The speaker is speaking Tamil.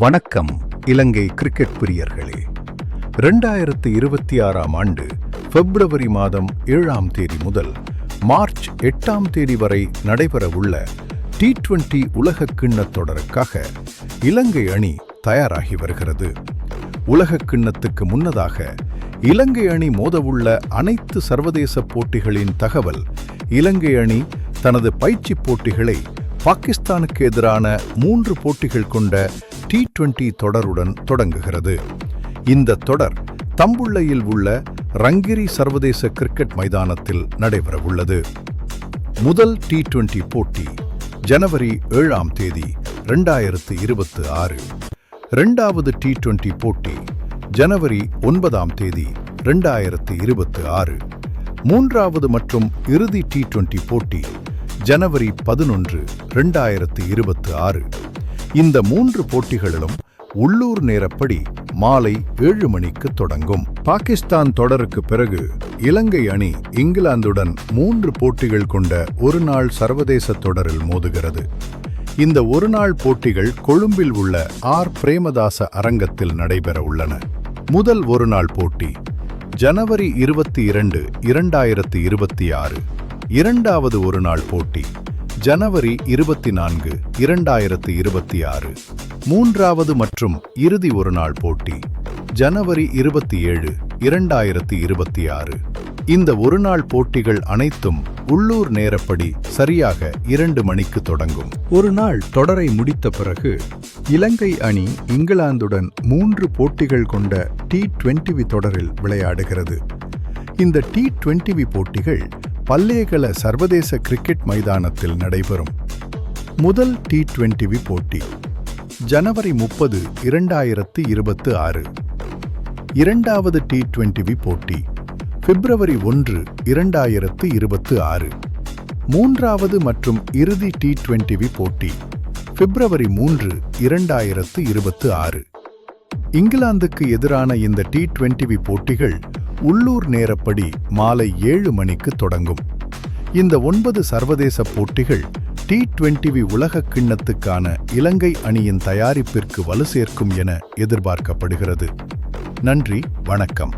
வணக்கம் இலங்கை கிரிக்கெட் பிரியர்களே. 2026ஆம் ஆண்டு பிப்ரவரி மாதம் 7ஆம் தேதி முதல் மார்ச் 8ஆம் தேதி வரை நடைபெறவுள்ள T20 உலகக் கிண்ணத் தொடருக்காக இலங்கை அணி தயாராகி வருகிறது. உலகக் கிண்ணத்துக்கு முன்னதாக இலங்கை அணி மோதவுள்ள அனைத்து சர்வதேச போட்டிகளின் தகவல். இலங்கை அணி தனது பயிற்சிப் போட்டிகளை பாகிஸ்தானுக்கு எதிரான 3 போட்டிகள் கொண்ட T20 தொடருடன் தொடங்குகிறது. இந்த தொடர் தம்புள்ளையில் உள்ள ரங்கிரி சர்வதேச கிரிக்கெட் மைதானத்தில் நடைபெறவுள்ளது. முதல் T20 போட்டி ஜனவரி 7ஆம் தேதி 2026. இரண்டாவது T20 போட்டி ஜனவரி 9ஆம் தேதி 2026. மூன்றாவது மற்றும் இறுதி T20 போட்டி ஜனவரி 11, 2026. இந்த 3 போட்டிகளிலும் உள்ளூர் நேரப்படி மாலை 7 மணிக்கு தொடங்கும். பாகிஸ்தான் தொடருக்கு பிறகு இலங்கை அணி இங்கிலாந்துடன் 3 போட்டிகள் கொண்ட ஒருநாள் சர்வதேச தொடரில் மோதுகிறது. இந்த ஒருநாள் போட்டிகள் கொழும்பில் உள்ள பிரேமதாச அரங்கத்தில் நடைபெற உள்ளன. முதல் ஒருநாள் போட்டி ஜனவரி 22, 2026. இரண்டாவது ஒருநாள் போட்டி ஜனவரி 24, 2026. மூன்றாவது மற்றும் இறுதி ஒருநாள் போட்டி ஜனவரி 27, 2026. இந்த ஒருநாள் போட்டிகள் அனைத்தும் உள்ளூர் நேரப்படி சரியாக 2 மணிக்கு தொடங்கும். ஒரு நாள் தொடரை முடித்த பிறகு இலங்கை அணி இங்கிலாந்துடன் 3 போட்டிகள் கொண்ட T20 தொடரில் விளையாடுகிறது. இந்த T20 போட்டிகள் பல்லேகல சர்வதேச கிரிக்கெட் மைதானத்தில் நடைபெறும். முதல் T20 போட்டி ஜனவரி 30, 2026. இரண்டாவது T20 போட்டி பிப்ரவரி 1, 2026. மூன்றாவது மற்றும் இறுதி T20 போட்டி பிப்ரவரி 3, 2026. இங்கிலாந்துக்கு எதிரான இந்த T20 போட்டிகள் உள்ளூர் நேரப்படி மாலை 7 மணிக்கு தொடங்கும். இந்த 9 சர்வதேச போட்டிகள் T20 உலகக் கிண்ணத்துக்கான இலங்கை அணியின் தயாரிப்பிற்கு வலு சேர்க்கும் என எதிர்பார்க்கப்படுகிறது. நன்றி, வணக்கம்.